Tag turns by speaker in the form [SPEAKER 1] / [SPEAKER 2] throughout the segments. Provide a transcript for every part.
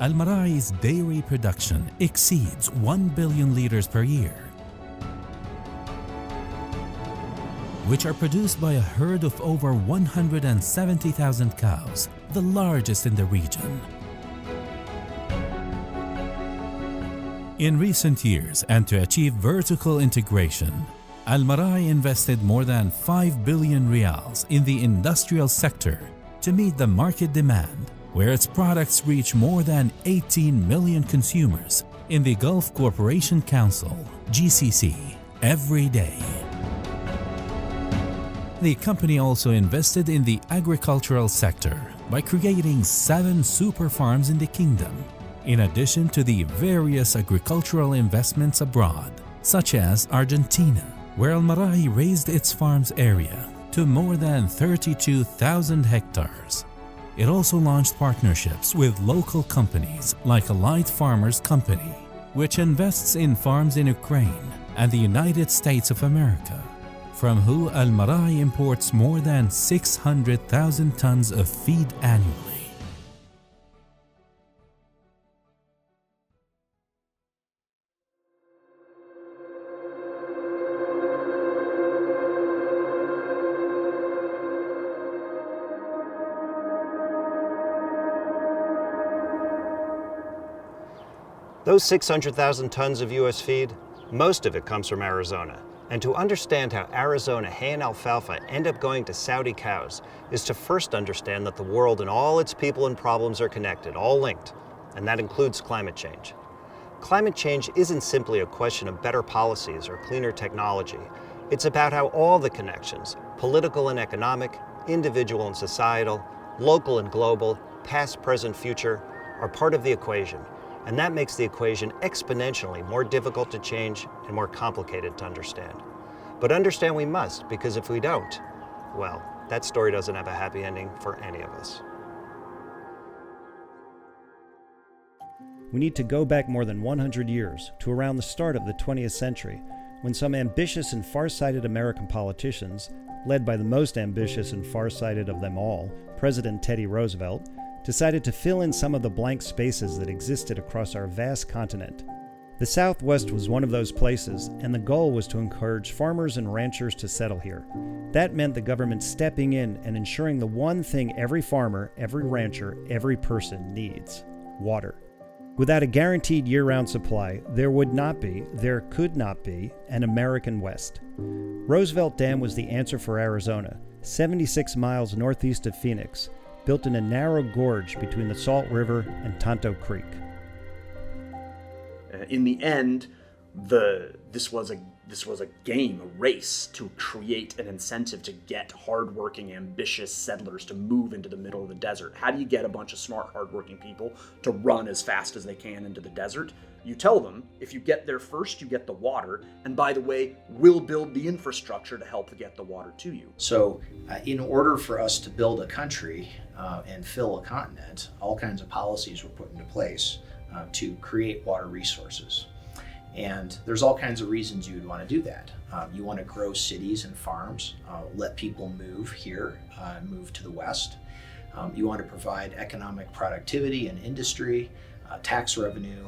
[SPEAKER 1] Al-Marai's dairy production exceeds 1 billion liters per year, which are produced by a herd of over 170,000 cows, the largest in the region. In recent years, and to achieve vertical integration, Al-Marai invested more than 5 billion riyals in the industrial sector to meet the market demand, where its products reach more than 18 million consumers in the Gulf Cooperation Council, GCC, every day. The company also invested in the agricultural sector by creating 7 super farms in the kingdom, in addition to the various agricultural investments abroad, such as Argentina, where Al-Marai raised its farms area to more than 32,000 hectares. It also launched partnerships with local companies like Allied Farmers Company, which invests in farms in Ukraine and the United States of America, from who Al-Marai imports more than 600,000 tons of feed annually.
[SPEAKER 2] Those 600,000 tons of U.S. feed, most of it comes from Arizona. And to understand how Arizona hay and alfalfa end up going to Saudi cows is to first understand that the world and all its people and problems are connected, all linked, and that includes climate change. Climate change isn't simply a question of better policies or cleaner technology. It's about how all the connections, political and economic, individual and societal, local and global, past, present, future, are part of the equation. And that makes the equation exponentially more difficult to change and more complicated to understand. But understand we must, because if we don't, well, that story doesn't have a happy ending for any of us.
[SPEAKER 3] We need to go back more than 100 years to around the start of the 20th century, when some ambitious and far-sighted American politicians, led by the most ambitious and far-sighted of them all, President Teddy Roosevelt, decided to fill in some of the blank spaces that existed across our vast continent. The Southwest was one of those places, and the goal was to encourage farmers and ranchers to settle here. That meant the government stepping in and ensuring the one thing every farmer, every rancher, every person needs: water. Without a guaranteed year-round supply, there could not be, an American West. Roosevelt Dam was the answer for Arizona, 76 miles northeast of Phoenix, built in a narrow gorge between the Salt River and Tonto Creek.
[SPEAKER 4] In the end, this was a game, a race to create an incentive to get hardworking, ambitious settlers to move into the middle of the desert. How do you get a bunch of smart, hardworking people to run as fast as they can into the desert? You tell them, if you get there first, you get the water, and by the way, we'll build the infrastructure to help get the water to you.
[SPEAKER 5] So in order for us to build a country and fill a continent, all kinds of policies were put into place to create water resources. And there's all kinds of reasons you'd want to do that. You want to grow cities and farms, let people move here, move to the west. You want to provide economic productivity and industry, tax revenue.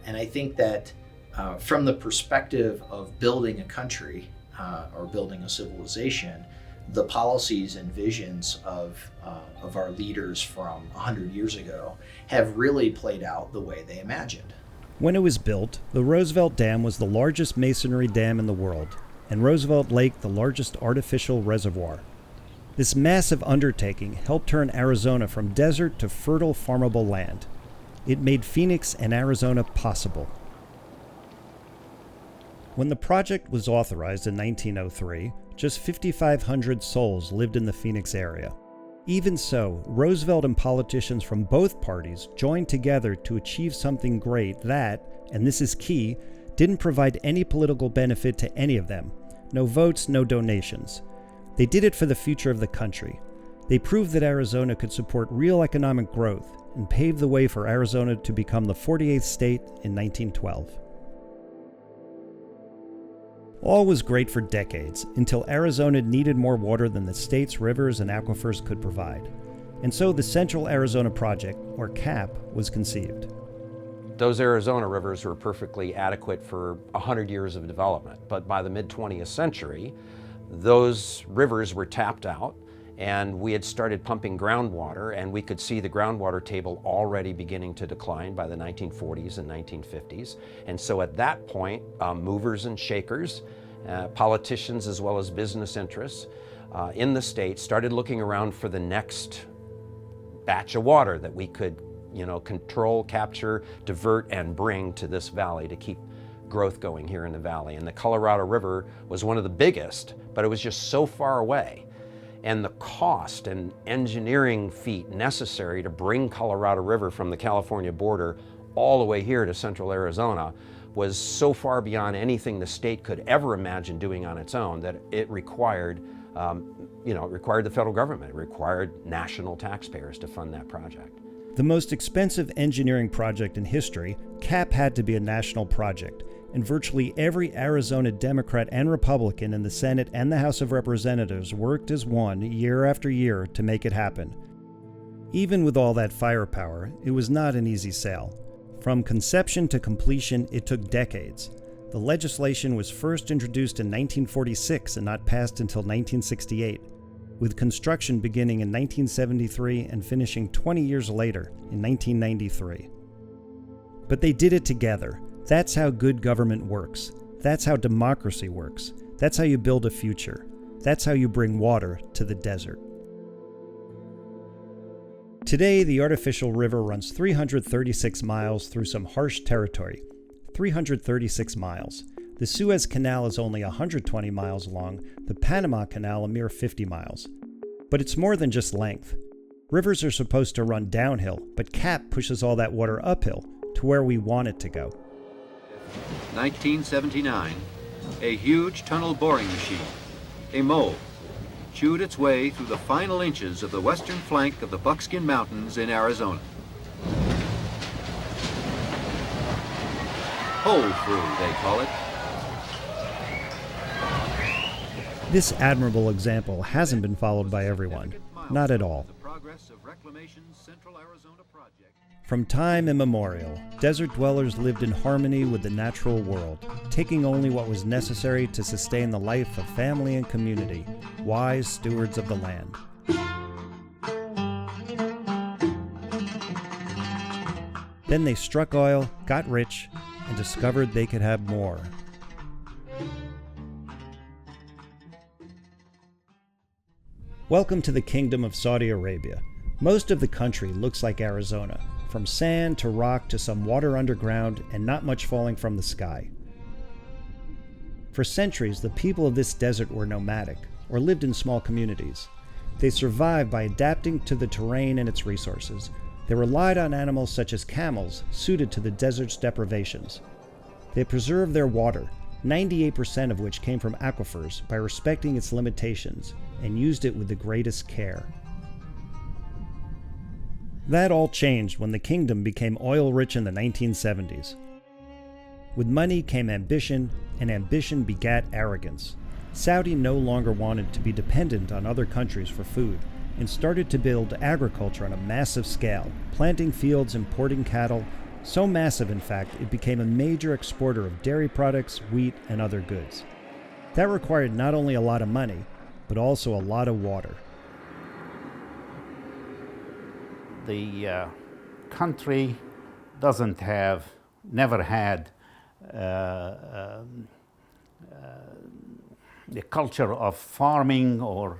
[SPEAKER 5] And I think that from the perspective of building a country or building a civilization, the policies and visions of our leaders from 100 years ago have really played out the way they imagined.
[SPEAKER 3] When it was built, the Roosevelt Dam was the largest masonry dam in the world, and Roosevelt Lake the largest artificial reservoir. This massive undertaking helped turn Arizona from desert to fertile farmable land. It made Phoenix and Arizona possible. When the project was authorized in 1903, just 5,500 souls lived in the Phoenix area. Even so, Roosevelt and politicians from both parties joined together to achieve something great that, and this is key, didn't provide any political benefit to any of them. No votes, no donations. They did it for the future of the country. They proved that Arizona could support real economic growth and paved the way for Arizona to become the 48th state in 1912. All was great for decades, until Arizona needed more water than the state's rivers and aquifers could provide. And so the Central Arizona Project, or CAP, was conceived.
[SPEAKER 6] Those Arizona rivers were perfectly adequate for 100 years of development, but by the mid-20th century, those rivers were tapped out, and we had started pumping groundwater, and we could see the groundwater table already beginning to decline by the 1940s and 1950s. And so at that point, movers and shakers, politicians as well as business interests in the state started looking around for the next batch of water that we could control, capture, divert, and bring to this valley to keep growth going here in the valley. And the Colorado River was one of the biggest, but it was just so far away. And the cost and engineering feat necessary to bring Colorado River from the California border all the way here to central Arizona was so far beyond anything the state could ever imagine doing on its own that it required, it required the federal government, it required national taxpayers to fund that project.
[SPEAKER 3] The most expensive engineering project in history, CAP had to be a national project, and virtually every Arizona Democrat and Republican in the Senate and the House of Representatives worked as one year after year to make it happen. Even with all that firepower, it was not an easy sale. From conception to completion, it took decades. The legislation was first introduced in 1946 and not passed until 1968. With construction beginning in 1973 and finishing 20 years later in 1993. But they did it together. That's how good government works. That's how democracy works. That's how you build a future. That's how you bring water to the desert. Today, the artificial river runs 336 miles through some harsh territory. 336 miles. The Suez Canal is only 120 miles long, the Panama Canal a mere 50 miles. But it's more than just length. Rivers are supposed to run downhill, but CAP pushes all that water uphill to where we want it to go.
[SPEAKER 7] 1979, a huge tunnel boring machine, a mole, chewed its way through the final inches of the western flank of the Buckskin Mountains in Arizona. Hole through, they call it.
[SPEAKER 3] This admirable example hasn't been followed by everyone. Not at all. From time immemorial, desert dwellers lived in harmony with the natural world, taking only what was necessary to sustain the life of family and community, wise stewards of the land. Then they struck oil, got rich, and discovered they could have more. Welcome to the Kingdom of Saudi Arabia. Most of the country looks like Arizona, from sand to rock to some water underground and not much falling from the sky. For centuries, the people of this desert were nomadic, or lived in small communities. They survived by adapting to the terrain and its resources. They relied on animals such as camels, suited to the desert's deprivations. They preserved their water, 98% of which came from aquifers, by respecting its limitations, and used it with the greatest care. That all changed when the kingdom became oil-rich in the 1970s. With money came ambition, and ambition begat arrogance. Saudi no longer wanted to be dependent on other countries for food, and started to build agriculture on a massive scale, planting fields, importing cattle, so massive in fact it became a major exporter of dairy products, wheat, and other goods. That required not only a lot of money, but also a lot of water.
[SPEAKER 8] The country never had the culture of farming or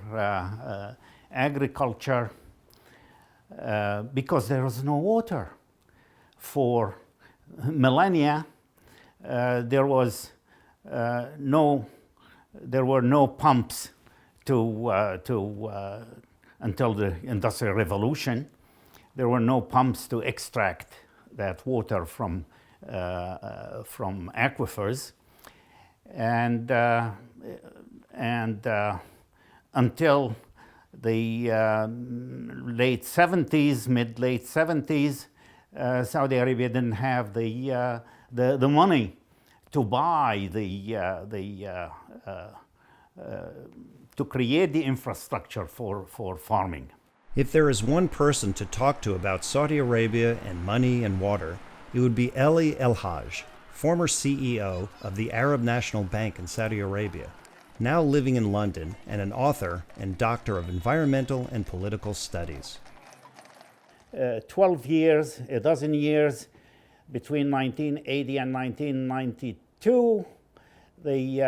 [SPEAKER 8] agriculture because there was no water. For millennia, there were no pumps until the Industrial Revolution. There were no pumps to extract that water from aquifers, and until the late 70s, mid-late 70s, Saudi Arabia didn't have the money to buy to create the infrastructure for farming.
[SPEAKER 3] If there is one person to talk to about Saudi Arabia and money and water, it would be Eli El-Hajj, former CEO of the Arab National Bank in Saudi Arabia, now living in London and an author and doctor of environmental and political studies.
[SPEAKER 8] 12 years, a dozen years, between 1980 and 1992, the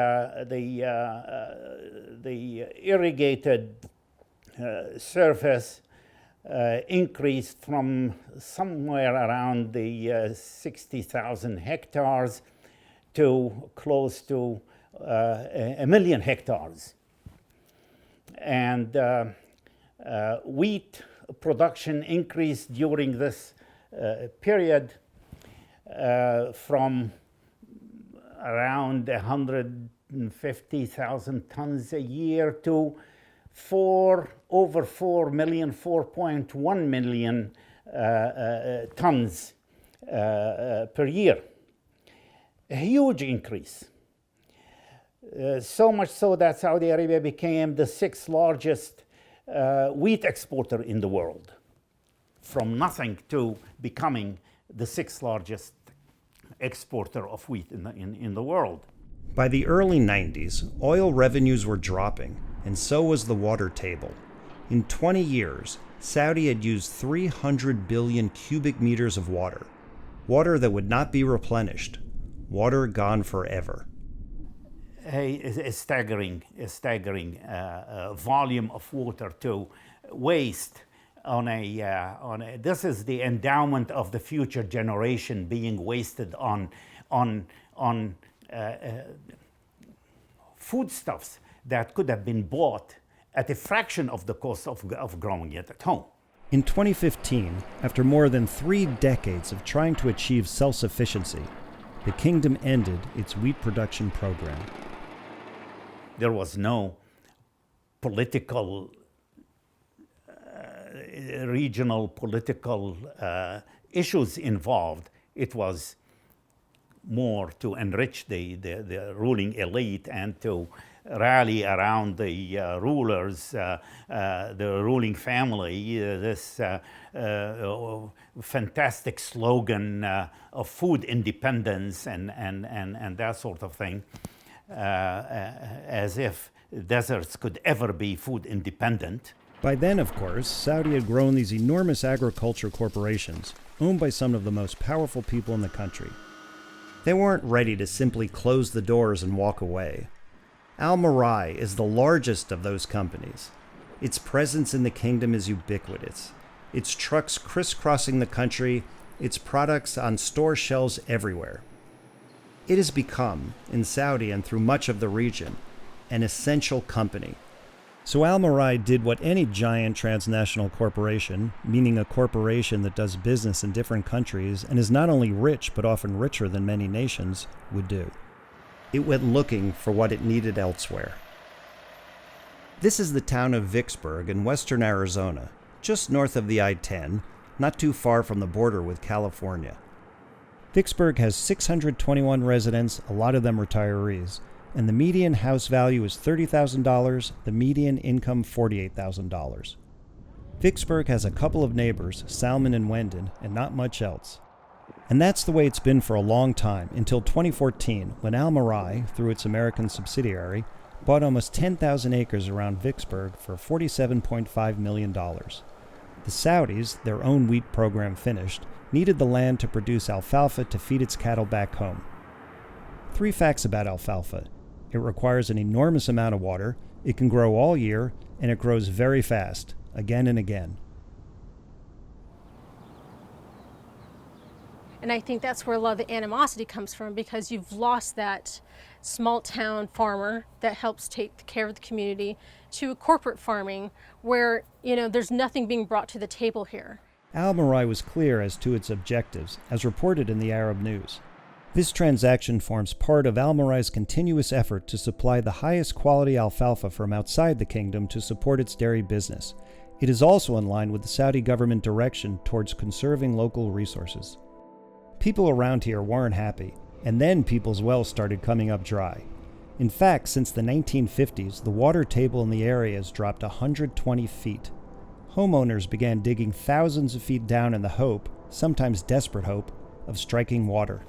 [SPEAKER 8] irrigated surface increased from somewhere around the 60,000 hectares to close to 1 million hectares. And wheat production increased during this period from around 150,000 tons a year to over 4 million, 4.1 million tons per year. A huge increase. So much so that Saudi Arabia became the 6th largest wheat exporter in the world, from nothing to becoming the 6th largest exporter of wheat in the world.
[SPEAKER 3] By the early 90s, oil revenues were dropping, and so was the water table. In 20 years, Saudi had used 300 billion cubic meters of water that would not be replenished, water gone forever.
[SPEAKER 8] A staggering volume of water to waste this is the endowment of the future generation being wasted on foodstuffs that could have been bought at a fraction of the cost of growing it at home.
[SPEAKER 3] In 2015, after more than 3 decades of trying to achieve self-sufficiency, the kingdom ended its wheat production program.
[SPEAKER 8] There was no political, regional political issues involved. It was more to enrich the ruling elite and to rally around the rulers, the ruling family, this fantastic slogan of food independence and that sort of thing, as if deserts could ever be food independent.
[SPEAKER 3] By then, of course, Saudi had grown these enormous agriculture corporations, owned by some of the most powerful people in the country. They weren't ready to simply close the doors and walk away. Al-Marai is the largest of those companies. Its presence in the kingdom is ubiquitous. Its trucks crisscrossing the country, its products on store shelves everywhere. It has become, in Saudi and through much of the region, an essential company. So Al-Marai did what any giant transnational corporation, meaning a corporation that does business in different countries and is not only rich but often richer than many nations, would do. It went looking for what it needed elsewhere. This is the town of Vicksburg in western Arizona, just north of the I-10, not too far from the border with California. Vicksburg has 621 residents, a lot of them retirees, and the median house value is $30,000, the median income $48,000. Vicksburg has a couple of neighbors, Salmon and Wendon, and not much else. And that's the way it's been for a long time, until 2014, when Al-Marai, through its American subsidiary, bought almost 10,000 acres around Vicksburg for $47.5 million. The Saudis, their own wheat program finished, needed the land to produce alfalfa to feed its cattle back home. 3 facts about alfalfa. It requires an enormous amount of water, it can grow all year, and it grows very fast, again and again.
[SPEAKER 9] And I think that's where a lot of the animosity comes from, because you've lost that small town farmer that helps take care of the community to corporate farming where, there's nothing being brought to the table here.
[SPEAKER 3] Al-Marai was clear as to its objectives, as reported in the Arab news. This transaction forms part of Al-Marai's continuous effort to supply the highest quality alfalfa from outside the kingdom to support its dairy business. It is also in line with the Saudi government direction towards conserving local resources. People around here weren't happy, and then people's wells started coming up dry. In fact, since the 1950s, the water table in the area has dropped 120 feet. homeowners began digging thousands of feet down in the hope, sometimes desperate hope, of striking water.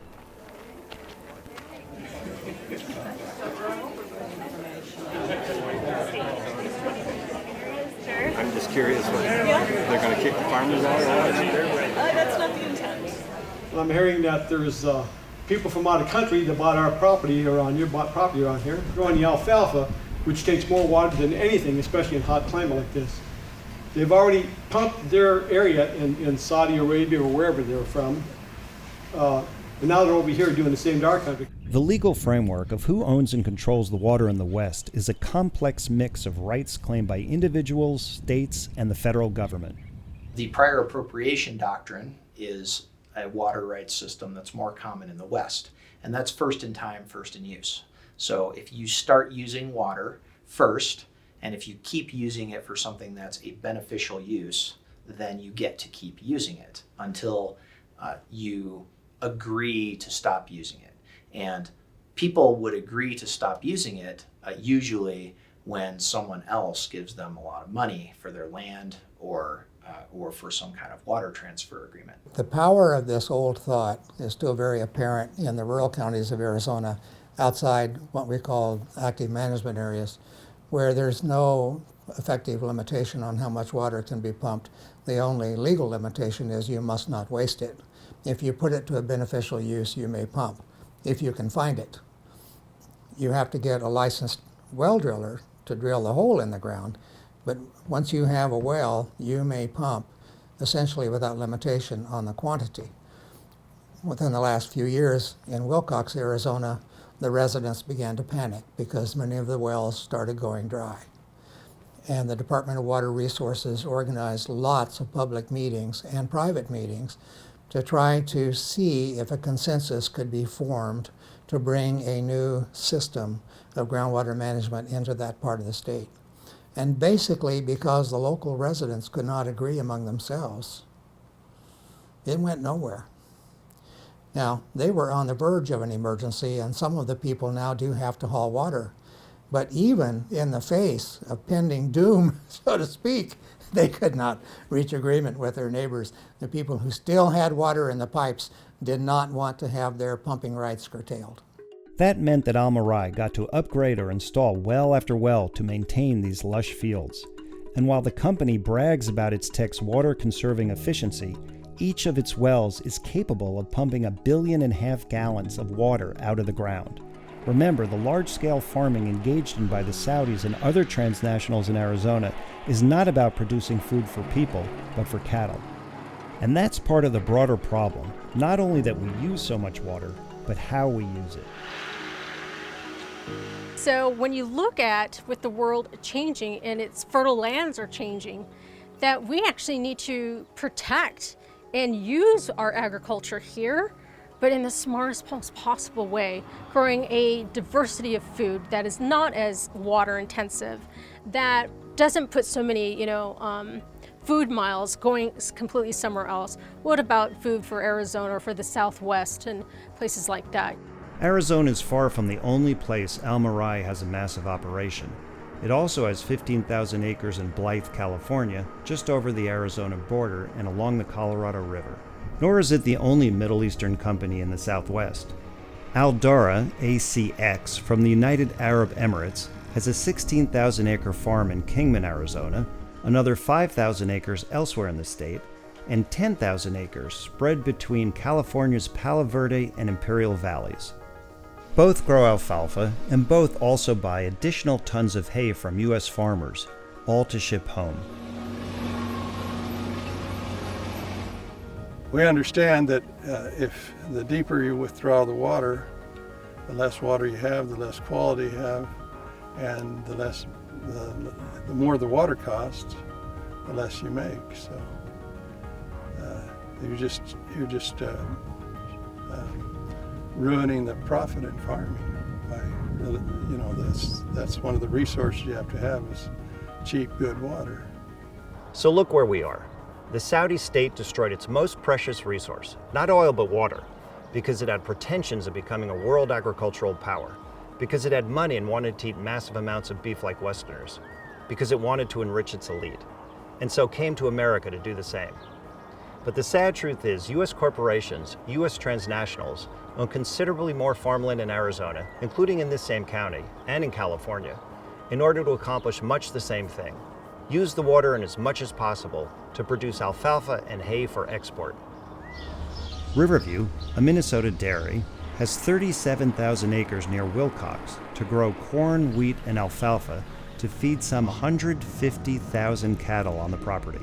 [SPEAKER 10] I'm just curious what they're going to kick the farmers out or what?
[SPEAKER 11] That's not the intent.
[SPEAKER 12] I'm hearing that there's people from out of country that bought our property around here, growing the alfalfa, which takes more water than anything, especially in hot climate like this. They've already pumped their area in Saudi Arabia or wherever they're from, and now they're over here doing the same to our country.
[SPEAKER 3] The legal framework of who owns and controls the water in the West is a complex mix of rights claimed by individuals, states, and the federal government.
[SPEAKER 5] The prior appropriation doctrine is a water rights system that's more common in the West, and that's first in time, first in use. So if you start using water first, and if you keep using it for something that's a beneficial use, then you get to keep using it until you agree to stop using it. And people would agree to stop using it usually when someone else gives them a lot of money for their land or for some kind of water transfer agreement.
[SPEAKER 13] The power of this old thought is still very apparent in the rural counties of Arizona, outside what we call active management areas, where there's no effective limitation on how much water can be pumped. The only legal limitation is you must not waste it. If you put it to a beneficial use, you may pump, if you can find it. You have to get a licensed well driller to drill the hole in the ground, but once you have a well, you may pump essentially without limitation on the quantity. Within the last few years in Wilcox, Arizona, the residents began to panic because many of the wells started going dry. And the Department of Water Resources organized lots of public meetings and private meetings to try to see if a consensus could be formed to bring a new system of groundwater management into that part of the state. And basically, because the local residents could not agree among themselves, it went nowhere. Now, they were on the verge of an emergency, and some of the people now do have to haul water. But even in the face of pending doom, so to speak, they could not reach agreement with their neighbors. The people who still had water in the pipes did not want to have their pumping rights curtailed.
[SPEAKER 3] That meant that Al-Marai got to upgrade or install well after well to maintain these lush fields. And while the company brags about its tech's water-conserving efficiency, each of its wells is capable of pumping 1.5 billion gallons of water out of the ground. Remember, the large-scale farming engaged in by the Saudis and other transnationals in Arizona is not about producing food for people, but for cattle. And that's part of the broader problem, not only that we use so much water, but how we use it.
[SPEAKER 9] So when you look at with the world changing and its fertile lands are changing, that we actually need to protect and use our agriculture here, but in the smartest possible way, growing a diversity of food that is not as water intensive, that doesn't put so many, food miles going completely somewhere else. What about food for Arizona or for the Southwest and places like that?
[SPEAKER 3] Arizona is far from the only place Al-Marai has a massive operation. It also has 15,000 acres in Blythe, California, just over the Arizona border and along the Colorado River. Nor is it the only Middle Eastern company in the Southwest. Al-Dara, ACX, from the United Arab Emirates, has a 16,000-acre farm in Kingman, Arizona, another 5,000 acres elsewhere in the state, and 10,000 acres spread between California's Palo Verde and Imperial Valleys. Both grow alfalfa, and both also buy additional tons of hay from U.S. farmers, all to ship home.
[SPEAKER 14] We understand that if the deeper you withdraw the water, the less water you have, the less quality you have, and the more the water costs, the less you make. So you're just ruining the profit in farming by, that's one of the resources you have to have is cheap, good water.
[SPEAKER 2] So look where we are. The Saudi state destroyed its most precious resource, not oil but water, because it had pretensions of becoming a world agricultural power, because it had money and wanted to eat massive amounts of beef like Westerners, because it wanted to enrich its elite. and so came to America to do the same. But the sad truth is, U.S. corporations, U.S. transnationals, own considerably more farmland in Arizona, including in this same county and in California, in order to accomplish much the same thing: use the water in as much as possible to produce alfalfa and hay for export.
[SPEAKER 3] Riverview, a Minnesota dairy, has 37,000 acres near Wilcox to grow corn, wheat, and alfalfa to feed some 150,000 cattle on the property.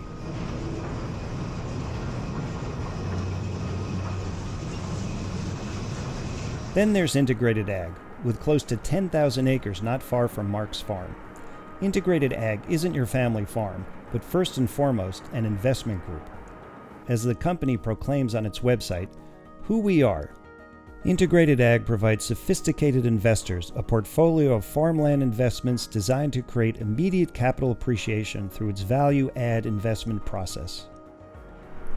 [SPEAKER 3] Then there's Integrated Ag, with close to 10,000 acres not far from Mark's farm. Integrated Ag isn't your family farm, but first and foremost an investment group. As the company proclaims on its website, who we are. Integrated Ag provides sophisticated investors a portfolio of farmland investments designed to create immediate capital appreciation through its value-add investment process.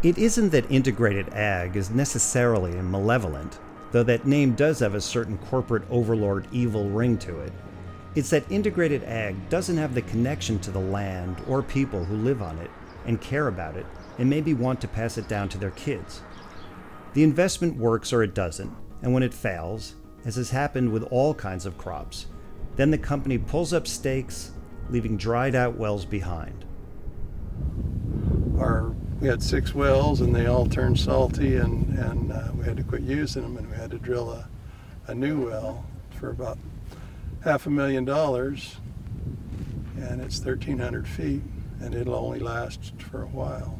[SPEAKER 3] It isn't that Integrated Ag is necessarily malevolent, though that name does have a certain corporate overlord evil ring to it. It's that Integrated Ag doesn't have the connection to the land or people who live on it and care about it and maybe want to pass it down to their kids. The investment works or it doesn't, and when it fails, as has happened with all kinds of crops, then the company pulls up stakes, leaving dried out wells behind.
[SPEAKER 14] We had 6 wells and they all turned salty, and we had to quit using them, and we had to drill a new well for about $500,000, and it's 1,300 feet, and it'll only last for a while.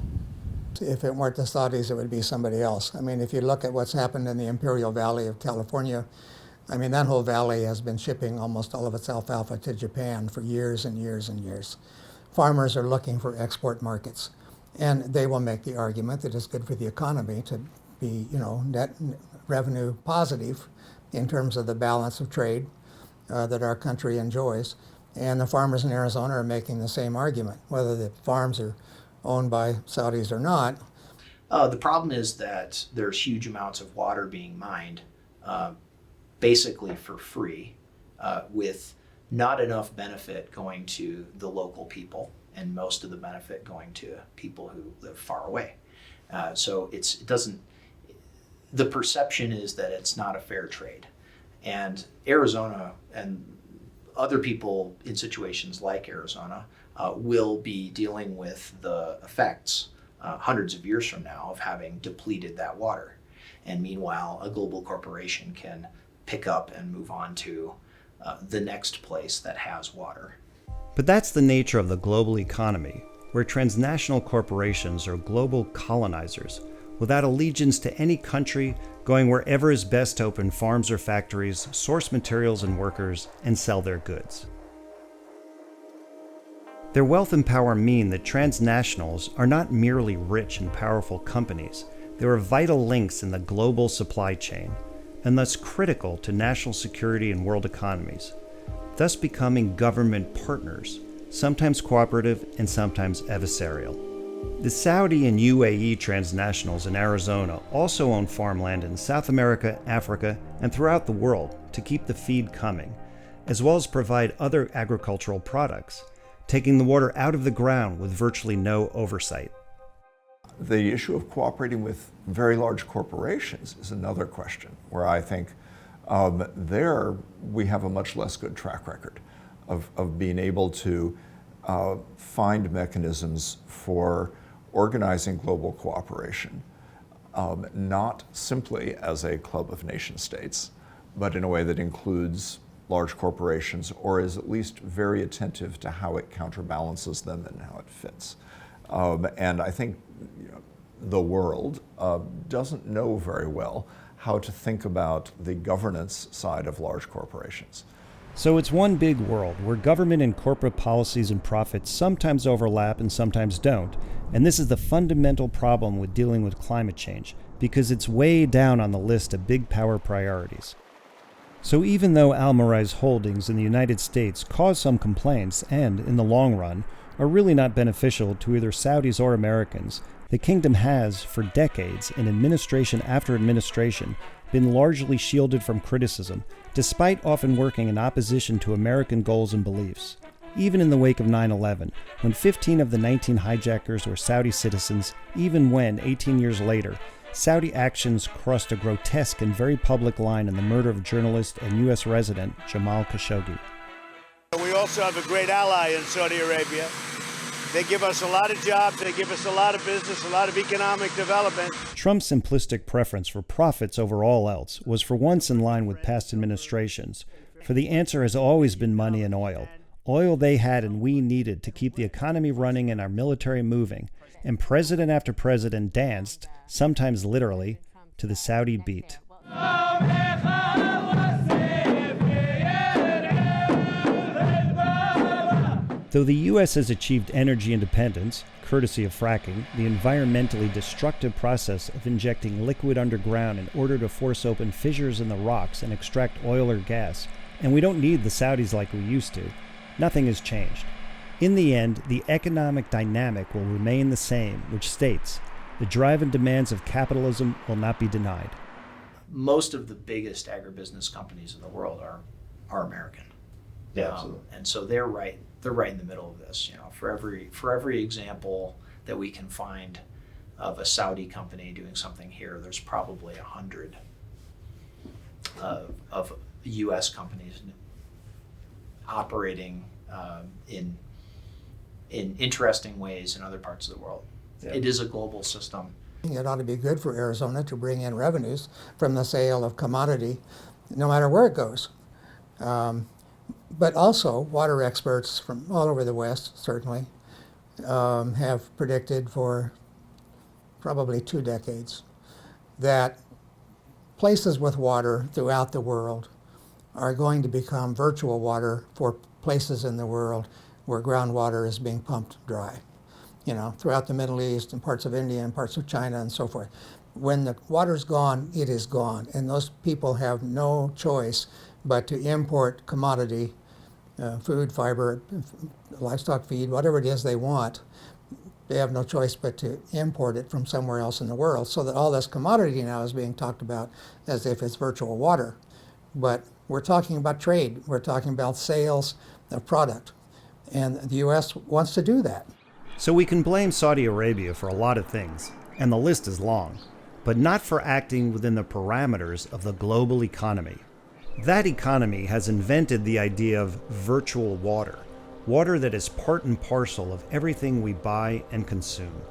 [SPEAKER 13] If it weren't the Saudis, it would be somebody else. I mean, if you look at what's happened in the Imperial Valley of California, I mean, that whole valley has been shipping almost all of its alfalfa to Japan for years and years and years. Farmers are looking for export markets, and they will make the argument that it's good for the economy to be, net revenue positive in terms of the balance of trade that our country enjoys. And the farmers in Arizona are making the same argument, whether the farms are owned by Saudis or not.
[SPEAKER 5] The problem is that there's huge amounts of water being mined, basically for free, with not enough benefit going to the local people, and most of the benefit going to people who live far away. So the perception is that it's not a fair trade. And Arizona and other people in situations like Arizona will be dealing with the effects hundreds of years from now of having depleted that water. And meanwhile, a global corporation can pick up and move on to the next place that has water.
[SPEAKER 3] But that's the nature of the global economy, where transnational corporations are global colonizers, without allegiance to any country, going wherever is best to open farms or factories, source materials and workers, and sell their goods. Their wealth and power mean that transnationals are not merely rich and powerful companies, they are vital links in the global supply chain, and thus critical to national security and world economies, thus becoming government partners, sometimes cooperative and sometimes adversarial. The Saudi and UAE transnationals in Arizona also own farmland in South America, Africa, and throughout the world to keep the feed coming, as well as provide other agricultural products, taking the water out of the ground with virtually no oversight.
[SPEAKER 15] The issue of cooperating with very large corporations is another question where I think there we have a much less good track record of being able to find mechanisms for organizing global cooperation, not simply as a club of nation states, but in a way that includes large corporations, or is at least very attentive to how it counterbalances them and how it fits. And I think the world doesn't know very well how to think about the governance side of large corporations.
[SPEAKER 3] So it's one big world where government and corporate policies and profits sometimes overlap and sometimes don't. And this is the fundamental problem with dealing with climate change, because it's way down on the list of big power priorities. So even though Almarai's holdings in the United States cause some complaints and, in the long run, are really not beneficial to either Saudis or Americans, the kingdom has, for decades, in administration after administration, been largely shielded from criticism, despite often working in opposition to American goals and beliefs. even in the wake of 9/11, when 15 of the 19 hijackers were Saudi citizens, even when, 18 years later, Saudi actions crossed a grotesque and very public line in the murder of journalist and U.S. resident Jamal Khashoggi.
[SPEAKER 16] We also have a great ally in Saudi Arabia. They give us a lot of jobs, they give us a lot of business, a lot of economic development.
[SPEAKER 3] Trump's simplistic preference for profits over all else was for once in line with past administrations, for the answer has always been money and oil. Oil they had and we needed to keep the economy running and our military moving, and president after president danced, sometimes literally, to the Saudi beat. Though the U.S. has achieved energy independence, courtesy of fracking, the environmentally destructive process of injecting liquid underground in order to force open fissures in the rocks and extract oil or gas, and we don't need the Saudis like we used to, nothing has changed. In the end, the economic dynamic will remain the same, which states, the drive and demands of capitalism will not be denied.
[SPEAKER 5] Most of the biggest agribusiness companies in the world are American.
[SPEAKER 3] Yeah, absolutely.
[SPEAKER 5] And so they're right in the middle of this. You know, for every example that we can find of a Saudi company doing something here, there's probably 100 of U.S. companies operating in interesting ways in other parts of the world. Yeah. It is a global system.
[SPEAKER 13] It ought to be good for Arizona to bring in revenues from the sale of commodity, no matter where it goes. But also, water experts from all over the West, certainly, have predicted for probably 2 decades that places with water throughout the world are going to become virtual water for places in the world where groundwater is being pumped dry. You know, throughout the Middle East and parts of India and parts of China and so forth. When the water's gone, it is gone. And those people have no choice but to import commodity, food, fiber, livestock feed, whatever it is they want. They have no choice but to import it from somewhere else in the world, so that all this commodity now is being talked about as if it's virtual water. But we're talking about trade. We're talking about sales of product. And the U.S. wants to do that.
[SPEAKER 3] So we can blame Saudi Arabia for a lot of things, and the list is long, but not for acting within the parameters of the global economy. That economy has invented the idea of virtual water, water that is part and parcel of everything we buy and consume.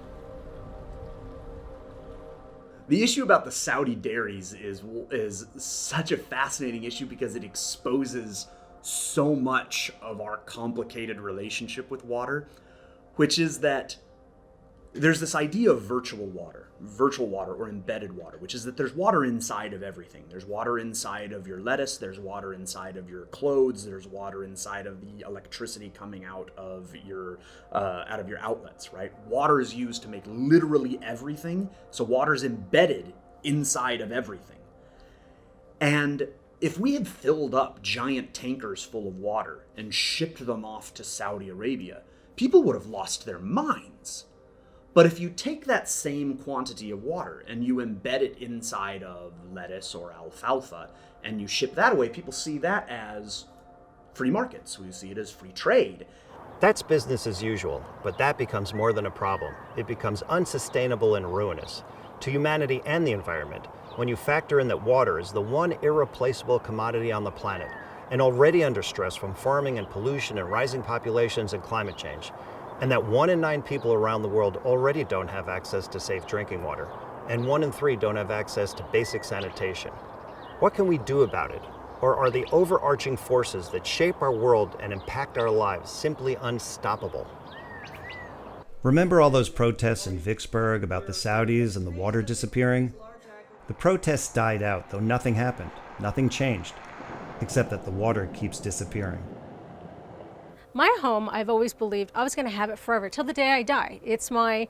[SPEAKER 4] The issue about the Saudi dairies is such a fascinating issue because it exposes so much of our complicated relationship with water, which is that there's this idea of virtual water or embedded water, which is that there's water inside of everything. There's water inside of your lettuce, there's water inside of your clothes, there's water inside of the electricity coming out of your outlets, right? Water is used to make literally everything, so water is embedded inside of everything. And if we had filled up giant tankers full of water and shipped them off to Saudi Arabia, people would have lost their minds. But if you take that same quantity of water and you embed it inside of lettuce or alfalfa and you ship that away, people see that as free markets. We see it as free trade.
[SPEAKER 2] That's business as usual, but that becomes more than a problem. It becomes unsustainable and ruinous to humanity and the environment when you factor in that water is the one irreplaceable commodity on the planet and already under stress from farming and pollution and rising populations and climate change. And that 1 in 9 people around the world already don't have access to safe drinking water, and 1 in 3 don't have access to basic sanitation. What can we do about it? Or are the overarching forces that shape our world and impact our lives simply unstoppable?
[SPEAKER 3] Remember all those protests in Vicksburg about the Saudis and the water disappearing? The protests died out, though nothing happened. Nothing changed, except that the water keeps disappearing.
[SPEAKER 9] My home, I've always believed I was going to have it forever till the day I die. It's my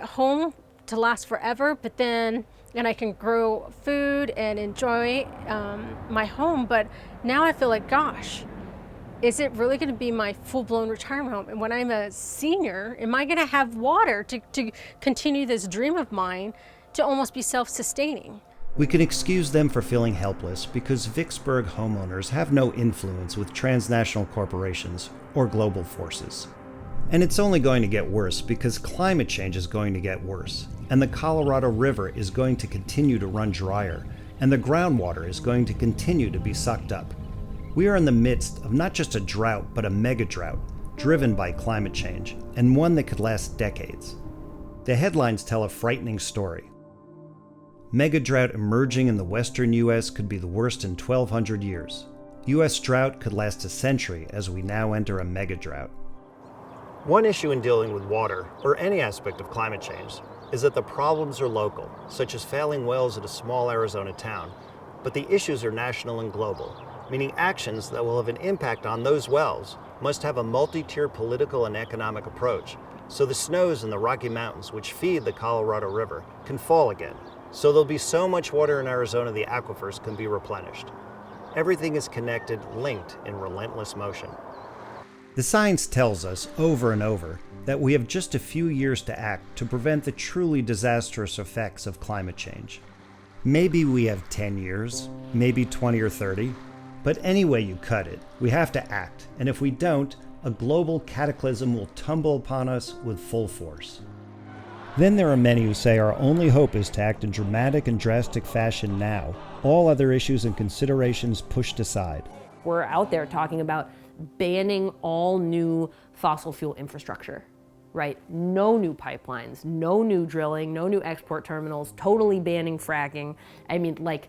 [SPEAKER 9] home to last forever, but then, and I can grow food and enjoy my home. But now I feel like, gosh, is it really going to be my full-blown retirement home? And when I'm a senior, am I going to have water to continue this dream of mine to almost be self-sustaining?
[SPEAKER 3] We can excuse them for feeling helpless because Vicksburg homeowners have no influence with transnational corporations or global forces. And it's only going to get worse because climate change is going to get worse, and the Colorado River is going to continue to run drier, and the groundwater is going to continue to be sucked up. We are in the midst of not just a drought, but a mega drought, driven by climate change, and one that could last decades. The headlines tell a frightening story. Mega drought emerging in the western U.S. could be the worst in 1,200 years. U.S. drought could last a century as we now enter a mega drought.
[SPEAKER 2] One issue in dealing with water, or any aspect of climate change, is that the problems are local, such as failing wells at a small Arizona town, but the issues are national and global, meaning actions that will have an impact on those wells must have a multi-tiered political and economic approach, so the snows in the Rocky Mountains, which feed the Colorado River, can fall again. So there'll be so much water in Arizona the aquifers can be replenished. Everything is connected, linked in relentless motion.
[SPEAKER 3] The science tells us over and over that we have just a few years to act to prevent the truly disastrous effects of climate change. Maybe we have 10 years, maybe 20 or 30, but any way you cut it, we have to act, and if we don't, a global cataclysm will tumble upon us with full force. Then there are many who say our only hope is to act in dramatic and drastic fashion now, all other issues and considerations pushed aside.
[SPEAKER 17] We're out there talking about banning all new fossil fuel infrastructure, right? No new pipelines, no new drilling, no new export terminals, totally banning fracking. I mean, like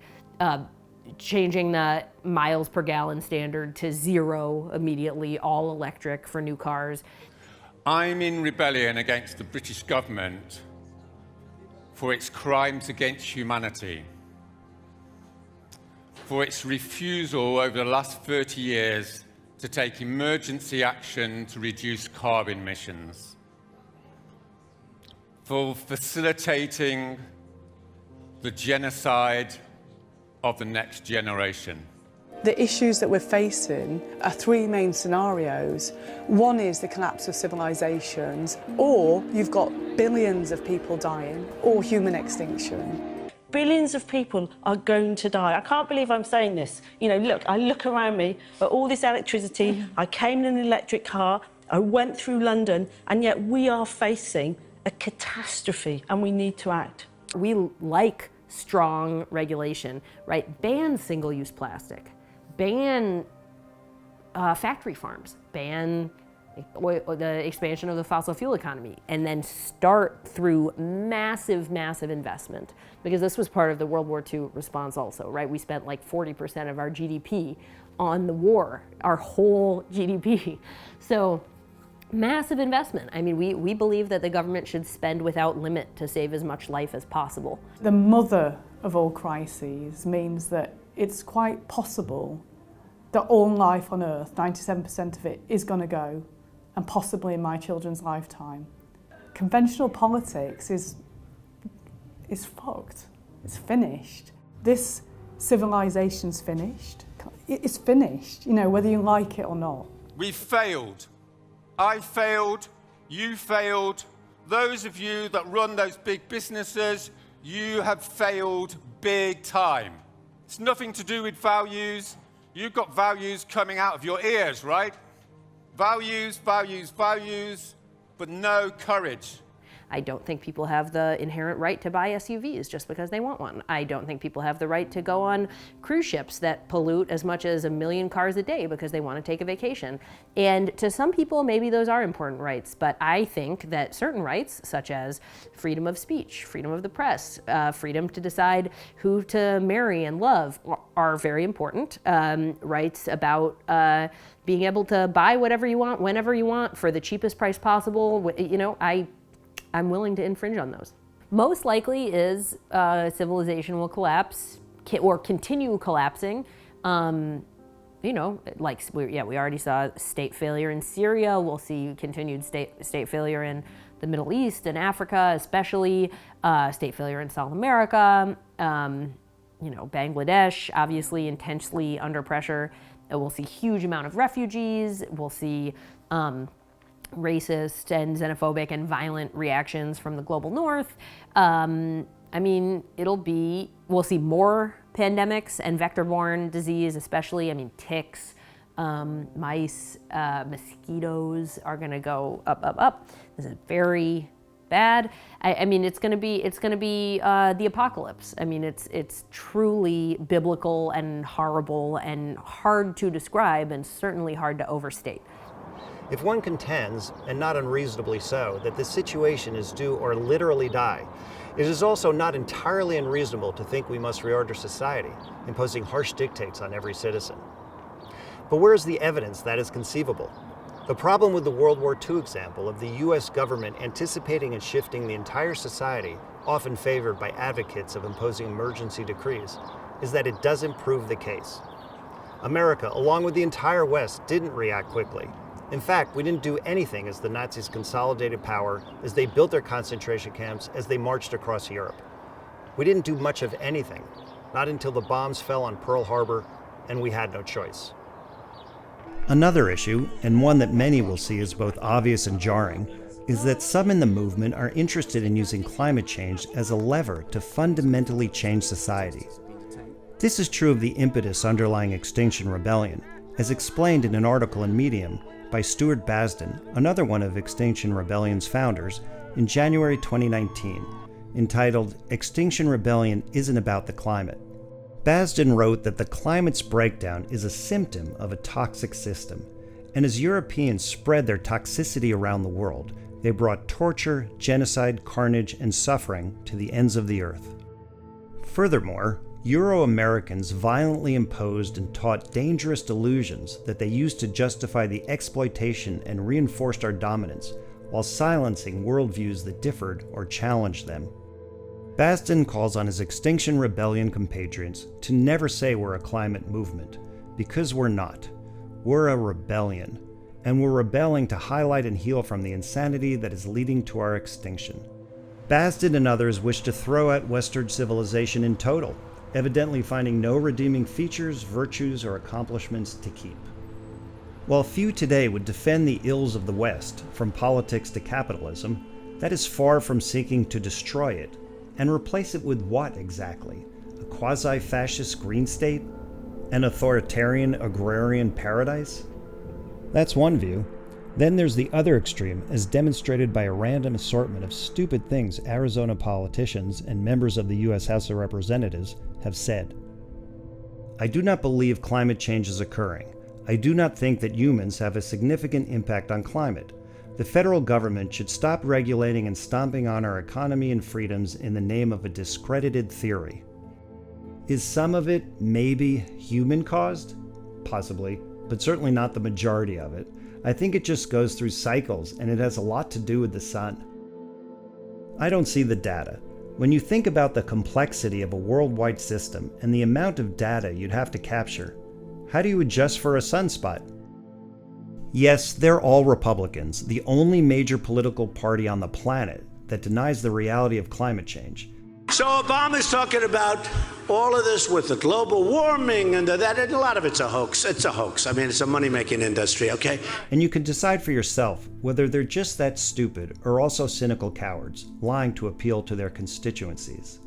[SPEAKER 17] changing the miles per gallon standard to 0 immediately, all electric for new cars.
[SPEAKER 18] I'm in rebellion against the British government for its crimes against humanity, for its refusal over the last 30 years to take emergency action to reduce carbon emissions, for facilitating the genocide of the next generation.
[SPEAKER 11] The issues that we're facing are 3 main scenarios. One is the collapse of civilizations, or you've got billions of people dying, or human extinction.
[SPEAKER 19] Billions of people are going to die. I can't believe I'm saying this. You know, look, I look around me at all this electricity. I came in an electric car, I went through London, and yet we are facing a catastrophe, and we need to act.
[SPEAKER 17] We like strong regulation, right? Ban single-use plastic. Ban factory farms, ban the expansion of the fossil fuel economy, and then start through massive, massive investment. Because this was part of the World War II response also, right? We spent like 40% of our GDP on the war, our whole GDP. So massive investment. I mean, we believe that the government should spend without limit to save as much life as possible.
[SPEAKER 11] The mother of all crises means that it's quite possible that all life on Earth, 97% of it, is going to go, and possibly in my children's lifetime. Conventional politics is fucked. It's finished. This civilization's finished. It's finished, you know, whether you like it or not.
[SPEAKER 18] We've failed. I failed, you failed. Those of you that run those big businesses, you have failed big time. It's nothing to do with values. You've got values coming out of your ears, right? Values, values, values, but no courage.
[SPEAKER 17] I don't think people have the inherent right to buy SUVs just because they want one. I don't think people have the right to go on cruise ships that pollute as much as 1 million cars a day because they want to take a vacation. And to some people, maybe those are important rights, but I think that certain rights, such as freedom of speech, freedom of the press, freedom to decide who to marry and love, are very important. Rights about being able to buy whatever you want, whenever you want, for the cheapest price possible. You know, I'm willing to infringe on those. Most likely is civilization will collapse or continue collapsing. You know, like we already saw state failure in Syria. We'll see continued state failure in the Middle East and Africa, especially state failure in South America. You know, Bangladesh, obviously intensely under pressure. We'll see huge amount of refugees. We'll see racist and xenophobic and violent reactions from the global north. I mean, we'll see more pandemics and vector-borne disease, especially, I mean, ticks, mice, mosquitoes are gonna go up, up, up. This is very bad. I mean, it's gonna be the apocalypse. I mean, it's truly biblical and horrible and hard to describe and certainly hard to overstate.
[SPEAKER 2] If one contends, and not unreasonably so, that the situation is do or literally die, it is also not entirely unreasonable to think we must reorder society, imposing harsh dictates on every citizen. But where is the evidence that is conceivable? The problem with the World War II example of the US government anticipating and shifting the entire society, often favored by advocates of imposing emergency decrees, is that it doesn't prove the case. America, along with the entire West, didn't react quickly. In fact, we didn't do anything as the Nazis consolidated power, as they built their concentration camps, as they marched across Europe. We didn't do much of anything, not until the bombs fell on Pearl Harbor, and we had no choice.
[SPEAKER 3] Another issue, and one that many will see as both obvious and jarring, is that some in the movement are interested in using climate change as a lever to fundamentally change society. This is true of the impetus underlying Extinction Rebellion, as explained in an article in Medium by Stuart Basden, another one of Extinction Rebellion's founders, in January 2019, entitled "Extinction Rebellion Isn't About the Climate." Basden wrote that the climate's breakdown is a symptom of a toxic system, and as Europeans spread their toxicity around the world, they brought torture, genocide, carnage, and suffering to the ends of the earth. Furthermore, Euro-Americans violently imposed and taught dangerous delusions that they used to justify the exploitation and reinforced our dominance, while silencing worldviews that differed or challenged them. Basden calls on his Extinction Rebellion compatriots to never say we're a climate movement, because we're not. We're a rebellion, and we're rebelling to highlight and heal from the insanity that is leading to our extinction. Basden and others wish to throw out Western civilization in total, evidently finding no redeeming features, virtues, or accomplishments to keep. While few today would defend the ills of the West, from politics to capitalism, that is far from seeking to destroy it, and replace it with what exactly? A quasi-fascist green state? An authoritarian agrarian paradise? That's one view. Then there's the other extreme, as demonstrated by a random assortment of stupid things Arizona politicians and members of the U.S. House of Representatives have said. I do not believe climate change is occurring. I do not think that humans have a significant impact on climate. The federal government should stop regulating and stomping on our economy and freedoms in the name of a discredited theory. Is some of it maybe human-caused? Possibly, but certainly not the majority of it. I think it just goes through cycles, and it has a lot to do with the sun. I don't see the data. When you think about the complexity of a worldwide system and the amount of data you'd have to capture, how do you adjust for a sunspot? Yes, they're all Republicans, the only major political party on the planet that denies the reality of climate change.
[SPEAKER 16] So Obama's talking about all of this with the global warming and that, and a lot of it's a hoax. It's a hoax. I mean, it's a money-making industry, okay?
[SPEAKER 3] And you can decide for yourself whether they're just that stupid or also cynical cowards, lying to appeal to their constituencies.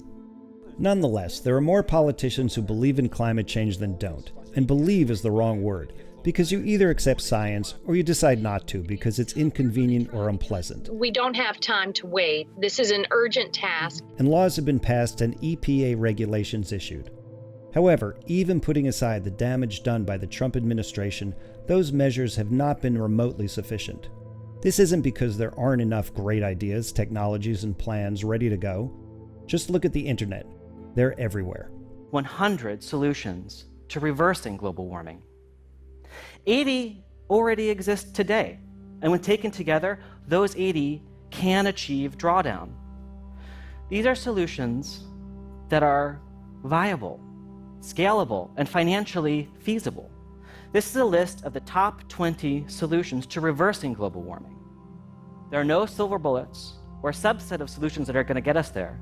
[SPEAKER 3] Nonetheless, there are more politicians who believe in climate change than don't, and believe is the wrong word, because you either accept science or you decide not to because it's inconvenient or unpleasant.
[SPEAKER 20] We don't have time to wait. This is an urgent task.
[SPEAKER 3] And laws have been passed and EPA regulations issued. However, even putting aside the damage done by the Trump administration, those measures have not been remotely sufficient. This isn't because there aren't enough great ideas, technologies, and plans ready to go. Just look at the internet. They're everywhere.
[SPEAKER 21] 100 solutions to reversing global warming. 80 already exist today, and when taken together, those 80 can achieve drawdown. These are solutions that are viable, scalable, and financially feasible. This is a list of the top 20 solutions to reversing global warming. There are no silver bullets or a subset of solutions that are going to get us there.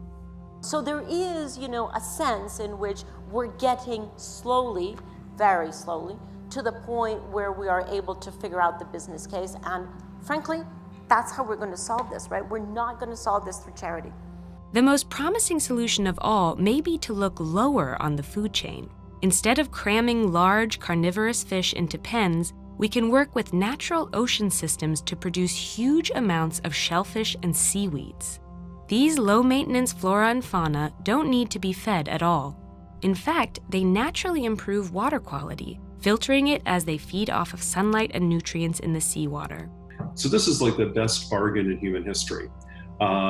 [SPEAKER 22] So there is, a sense in which we're getting slowly, very slowly, to the point where we are able to figure out the business case. And frankly, that's how we're going to solve this, right? We're not going to solve this through charity.
[SPEAKER 1] The most promising solution of all may be to look lower on the food chain. Instead of cramming large carnivorous fish into pens, we can work with natural ocean systems to produce huge amounts of shellfish and seaweeds. These low-maintenance flora and fauna don't need to be fed at all. In fact, they naturally improve water quality, filtering it as they feed off of sunlight and nutrients in the seawater.
[SPEAKER 6] So this is like the best bargain in human history.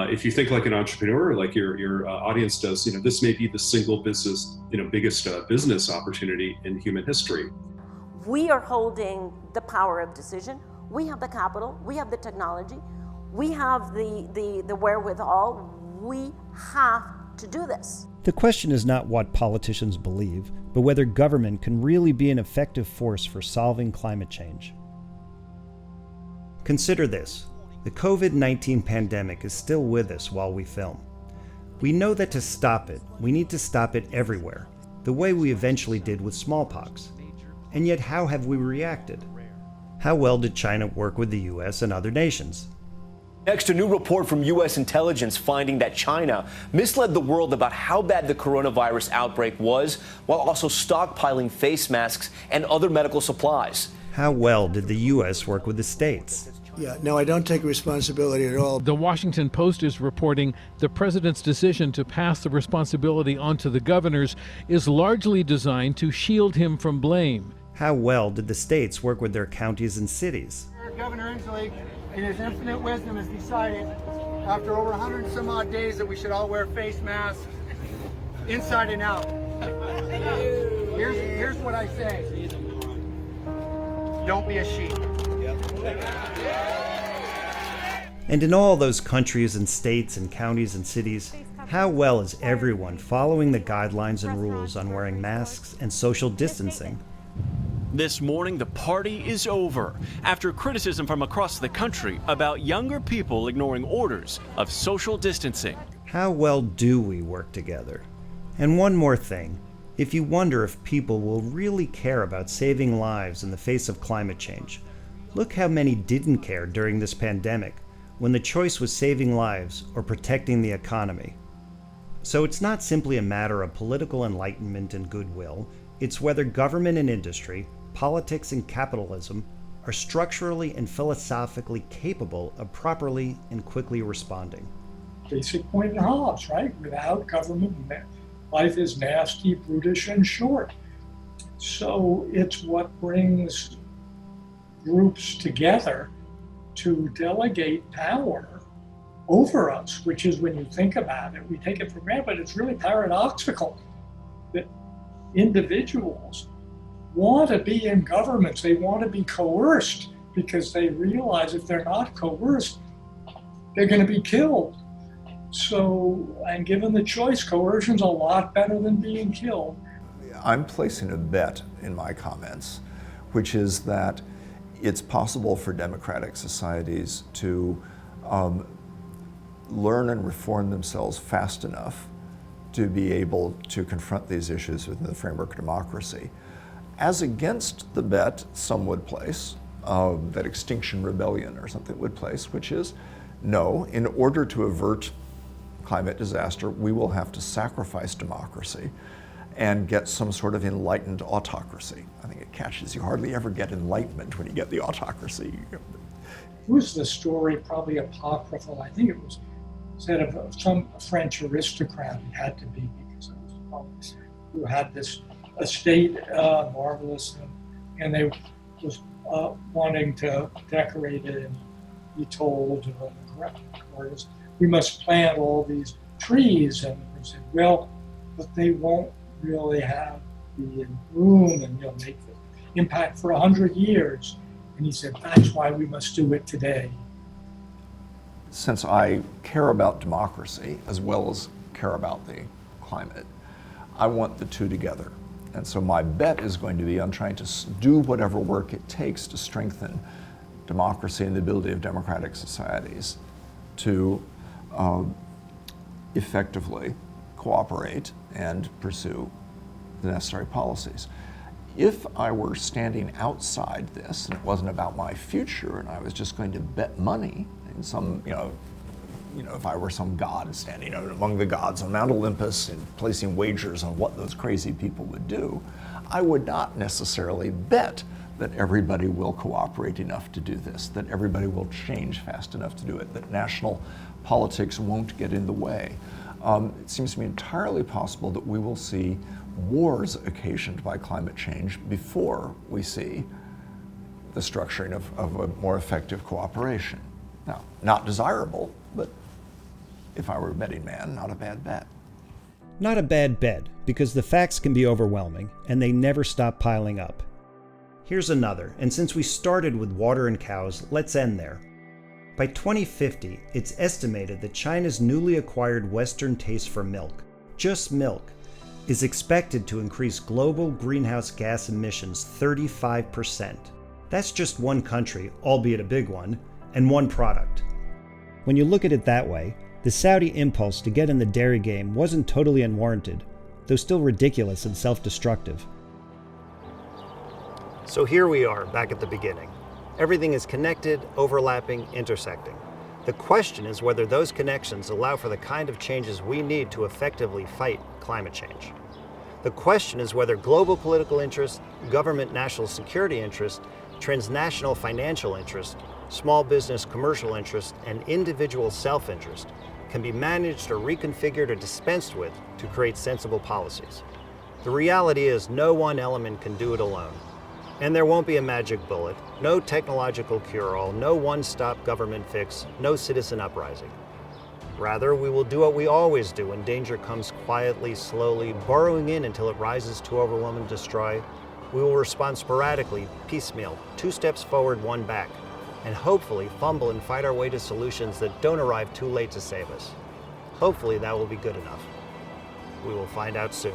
[SPEAKER 6] If you think like an entrepreneur, like your audience does, this may be the single biggest business opportunity in human history.
[SPEAKER 22] We are holding the power of decision. We have the capital, we have the technology, we have the wherewithal. We have to do this.
[SPEAKER 3] The question is not what politicians believe, but whether government can really be an effective force for solving climate change. Consider this. The COVID-19 pandemic is still with us while we film. We know that to stop it, we need to stop it everywhere, the way we eventually did with smallpox. And yet, how have we reacted? How well did China work with the US and other nations?
[SPEAKER 23] Next, a new report from U.S. intelligence finding that China misled the world about how bad the coronavirus outbreak was, while also stockpiling face masks and other medical supplies.
[SPEAKER 3] How well did the US work with the states?
[SPEAKER 24] Yeah, no, I don't take responsibility at all.
[SPEAKER 25] The Washington Post is reporting the president's decision to pass the responsibility onto the governors is largely designed to shield him from blame.
[SPEAKER 3] How well did the states work with their counties and cities?
[SPEAKER 24] Governor Inslee, in his infinite wisdom, has decided after over 100 and some odd days that we should all wear face masks inside and out. Here's what I say. Don't be a sheep.
[SPEAKER 3] And in all those countries and states and counties and cities, how well is everyone following the guidelines and rules on wearing masks and social distancing?
[SPEAKER 26] This morning, the party is over after criticism from across the country about younger people ignoring orders of social distancing.
[SPEAKER 3] How well do we work together? And one more thing, if you wonder if people will really care about saving lives in the face of climate change, look how many didn't care during this pandemic, when the choice was saving lives or protecting the economy. So it's not simply a matter of political enlightenment and goodwill, it's whether government and industry, politics and capitalism are structurally and philosophically capable of properly and quickly responding.
[SPEAKER 27] Basic point in Hobbes, right? Without government, life is nasty, brutish, and short. So it's what brings groups together to delegate power over us, which is, when you think about it, we take it for granted, but it's really paradoxical that individuals want to be in governments. They want to be coerced because they realize if they're not coerced, they're going to be killed. So, and given the choice, coercion's a lot better than being killed.
[SPEAKER 15] I'm placing a bet in my comments, which is that it's possible for democratic societies to learn and reform themselves fast enough to be able to confront these issues within the framework of democracy. As against the bet some would place, that Extinction Rebellion or something would place, which is, no, in order to avert climate disaster, we will have to sacrifice democracy and get some sort of enlightened autocracy. I think it catches you. Hardly ever get enlightenment when you get the autocracy.
[SPEAKER 27] Who's the story, probably apocryphal, I think it was said of some French aristocrat, it had to be, because it was always, who had this estate, marvelous, and they was wanting to decorate it, and he told the artist, we must plant all these trees, and he said, well, but they won't really have the room, and you'll make the impact for 100 years. And he said, that's why we must do it today.
[SPEAKER 15] Since I care about democracy as well as care about the climate, I want the two together. And so my bet is going to be on trying to do whatever work it takes to strengthen democracy and the ability of democratic societies to effectively cooperate and pursue the necessary policies. If I were standing outside this and it wasn't about my future and I was just going to bet money in some if I were some god standing among the gods on Mount Olympus and placing wagers on what those crazy people would do, I would not necessarily bet that everybody will cooperate enough to do this, that everybody will change fast enough to do it, that national politics won't get in the way. It seems to me entirely possible that we will see wars occasioned by climate change before we see the structuring of a more effective cooperation. Now, not desirable, but if I were a betting man, not a bad bet.
[SPEAKER 3] Not a bad bet, because the facts can be overwhelming, and they never stop piling up. Here's another, and since we started with water and cows, let's end there. By 2050, it's estimated that China's newly acquired Western taste for milk, just milk, is expected to increase global greenhouse gas emissions 35%. That's just one country, albeit a big one, and one product. When you look at it that way, the Saudi impulse to get in the dairy game wasn't totally unwarranted, though still ridiculous and self-destructive.
[SPEAKER 2] So here we are, back at the beginning. Everything is connected, overlapping, intersecting. The question is whether those connections allow for the kind of changes we need to effectively fight climate change. The question is whether global political interest, government national security interest, transnational financial interest, small business commercial interest, and individual self-interest can be managed or reconfigured or dispensed with to create sensible policies. The reality is no one element can do it alone. And there won't be a magic bullet, no technological cure-all, no one-stop government fix, no citizen uprising. Rather, we will do what we always do when danger comes quietly, slowly, burrowing in until it rises to overwhelm and destroy. We will respond sporadically, piecemeal, 2 steps forward, 1 back, and hopefully fumble and fight our way to solutions that don't arrive too late to save us. Hopefully that will be good enough. We will find out soon.